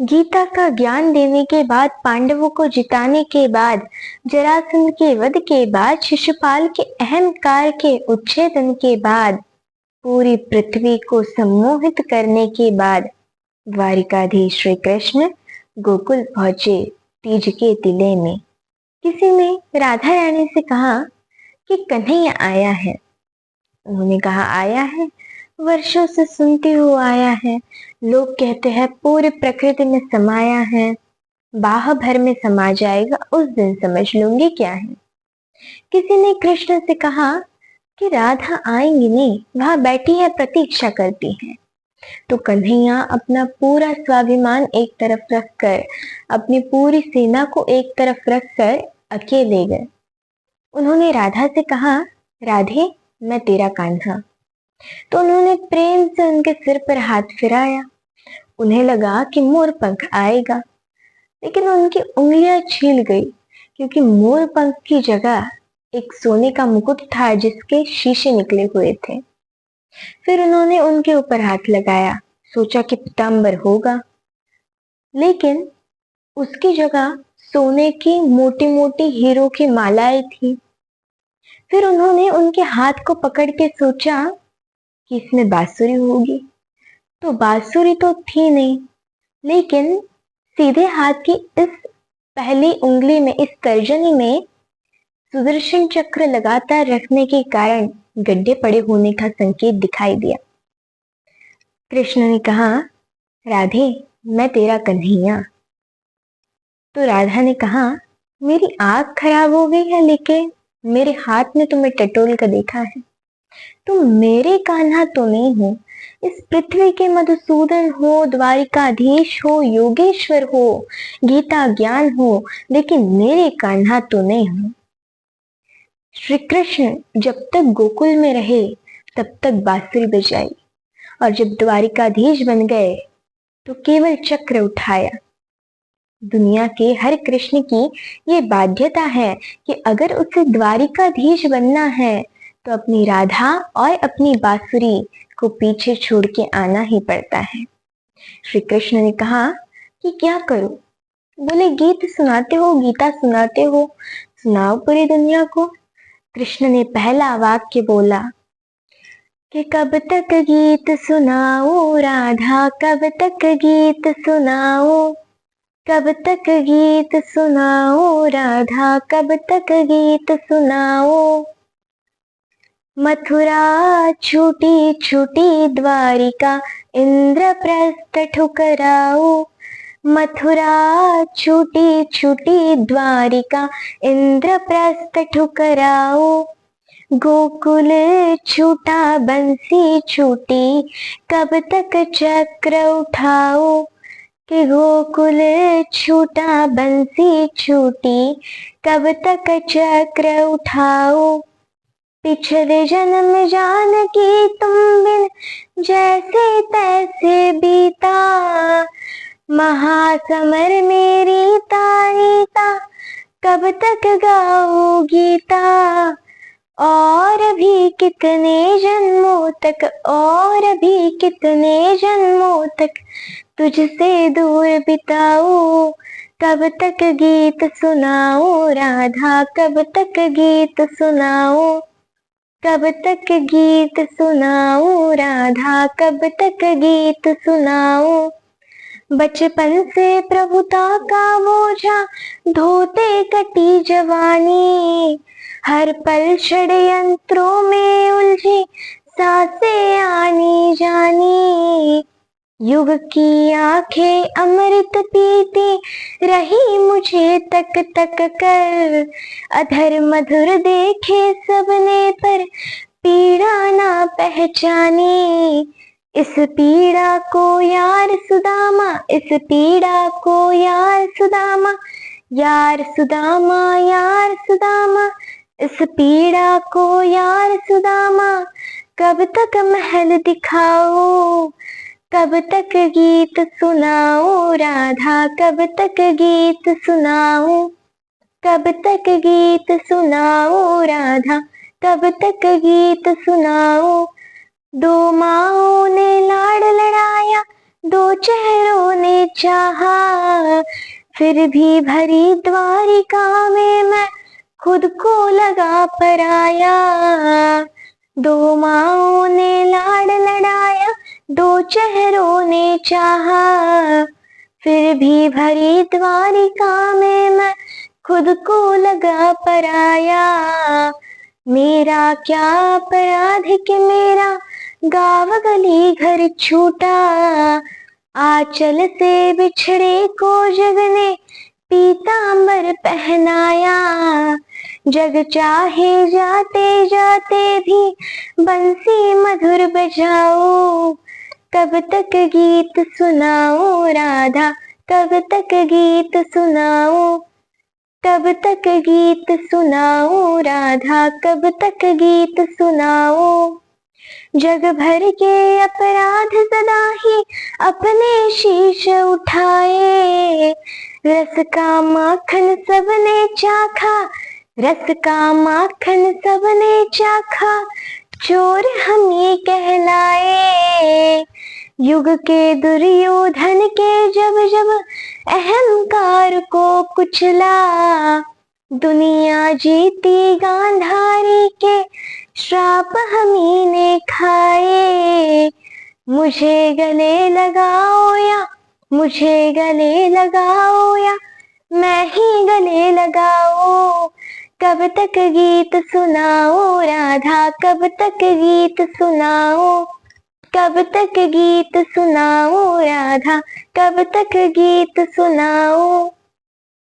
गीता का ज्ञान देने के बाद, पांडवों को जिताने के बाद, जरासंध के वध के बाद, शिशुपाल के अहंकार के उच्छेदन के बाद, पूरी पृथ्वी को सम्मोहित करने के बाद द्वारिकाधीश श्री कृष्ण गोकुल पहुंचे तीज के तिले में। किसी ने राधा रानी से कहा कि कन्हैया आया है। उन्होंने कहा आया है, वर्षों से सुनती हुआ आया है। लोग कहते हैं पूरी प्रकृति में समाया है, बाह भर में समा जाएगा, उस दिन समझ लूंगी क्या है। किसी ने कृष्ण से कहा कि राधा आएंगी नहीं, वहां बैठी है, प्रतीक्षा करती है। तो कन्हैया अपना पूरा स्वाभिमान एक तरफ रखकर, अपनी पूरी सेना को एक तरफ रखकर अकेले गए। उन्होंने राधा से कहा, राधे मैं तेरा कान्हा। तो उन्होंने प्रेम से उनके सिर पर हाथ फिराया। उन्हें लगा कि मोर पंख आएगा, लेकिन उनकी उंगलियां छील गई, क्योंकि मोर पंख की जगह एक सोने का मुकुट था जिसके शीशे निकले हुए थे। फिर उन्होंने उनके ऊपर हाथ लगाया, सोचा कि पीतांबर होगा, लेकिन उसकी जगह सोने की मोटी मोटी हीरो की मालाएं थी। फिर उन्होंने उनके हाथ को पकड़ के सोचा कि इसमें बांसुरी होगी, तो बांसुरी तो थी नहीं, लेकिन सीधे हाथ की इस पहली उंगली में, इस तर्जनी में सुदर्शन चक्र लगातार रखने के कारण गड्ढे पड़े होने का संकेत दिखाई दिया। कृष्ण ने कहा, राधे मैं तेरा कन्हैया। तो राधा ने कहा, मेरी आंख खराब हो गई है, लेकिन मेरे हाथ में तुम्हें टटोल कर देखा है। तुम मेरे कान्हा तो नहीं हो, इस पृथ्वी के मधुसूदन हो, द्वारिकाधीश हो, योगेश्वर हो, गीता ज्ञान हो, लेकिन मेरे कान्हा तो नहीं हो। श्री कृष्ण जब तक गोकुल में रहे तब तक बांसुरी बजाई, और जब द्वारिकाधीश बन गए तो केवल चक्र उठाया। दुनिया के हर कृष्ण की ये बाध्यता है कि अगर उसे द्वारिकाधीश बनना है तो अपनी राधा और अपनी बांसुरी को पीछे छोड़ के आना ही पड़ता है। श्री कृष्ण ने कहा कि क्या करूं? बोले, गीत सुनाते हो, गीता सुनाते हो, सुनाओ पूरी दुनिया को। कृष्ण ने पहला वाक्य बोला कि कब तक गीत सुनाओ राधा, कब तक गीत सुनाओ, कब तक गीत सुनाओ राधा, कब तक गीत सुनाओ। मथुरा छूटी छूटी द्वारिका, इंद्रप्रस्थ ठुकराओ। मथुरा छूटी छूटी द्वारिका, इंद्रप्रस्थ ठुकराओ। गोकुल छूटा बंसी छूटी, कब तक चक्र उठाओ। कि गोकुल छूटा बंसी छूटी, कब तक चक्र उठाओ। पिछले जन्म जानकी तुम बिन जैसे तैसे बीता, महासमर मेरी तारीता, कब तक गाओ गीता। और भी कितने जन्मों तक, और भी कितने जन्मों तक तुझसे दूर बिताओ। कब तक गीत सुनाओ राधा, कब तक गीत सुनाओ, कब तक गीत सुनाओ राधा, कब तक गीत सुनाओ। बचपन से प्रभुता का बोझा ढोते कटी जवानी, हर पल षड्यंत्रों में उलझी सांसें आनी जानी। युग की आंखें अमृत पीती रही मुझे तक तक कर, अधर मधुर देखे सबने पर पीड़ा ना पहचानी। इस पीड़ा को यार सुदामा, इस पीड़ा को यार सुदामा, यार सुदामा, यार सुदामा, इस पीड़ा को यार सुदामा। कब तक महल दिखाओ, कब तक गीत सुनाओ राधा, कब तक गीत सुनाओ, कब तक गीत सुनाओ राधा, कब तक गीत सुनाओ। दो माओं ने लाड़ लड़ाया, दो चेहरों ने चाहा, फिर भी भरी द्वारिका में मैं खुद को लगा पराया। दो माँओं ने लाड लड़ाया, दो चेहरों ने चाहा, फिर भी भरी द्वारिका में मैं खुद को लगा पराया। मेरा क्या अपराध कि मेरा गाँव गली घर छूटा, आंचल से बिछड़े को जग ने पीतांबर पहनाया। जग चाहे जाते जाते भी बंसी मधुर बजाओ, कब तक गीत सुनाओ राधा, कब तक गीत सुनाओ, कब तक गीत सुनाओ राधा, कब तक गीत सुनाओ। जग भर के अपराध सदा ही अपने शीश उठाए, रस का माखन सबने चाखा, रस का माखन सबने चाखा, चोर हम ही कहलाए। युग के दुर्योधन के जब जब अहंकार को कुचला, दुनिया जीती गांधारी के श्राप हमी ने खाए। मुझे गले लगाओ या मुझे गले लगाओ या मैं ही गले लगाओ, कब तक गीत सुनाओ राधा, कब तक गीत सुनाओ, कब तक गीत सुनाओ राधा, कब तक गीत सुनाओ।